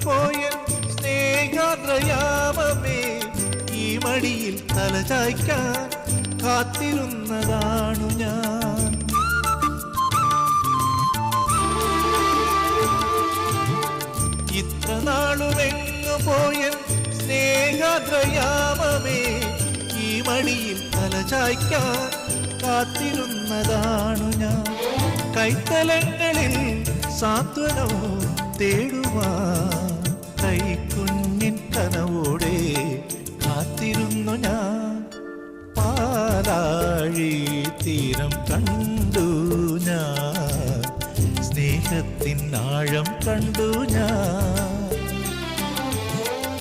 പോയ സ്നേഹാദ്രയാമമേ, ഈ മടിയിൽ തലചായ്ക്കാൻ കാത്തിരുന്നതാണു ഞാൻ. ഇത്ര നാളുമെങ്ങു പോയ സ്നേഹാദ്രയാമമേ, ഈ മടിയിൽ തലചായ്ക്കാൻ കാത്തിരുന്നതാണു ഞാൻ. കൈത്തലങ്ങളിൽ സാന്ത്വനവും തേടുവാൻ കൈക്കുഞ്ഞിൻ കനവോടെ കാത്തിരുന്നു ഞാൻ. പാലാഴി തീരം കണ്ടു ഞാൻ, സ്നേഹത്തിൻ ആഴം കണ്ടു ഞാൻ.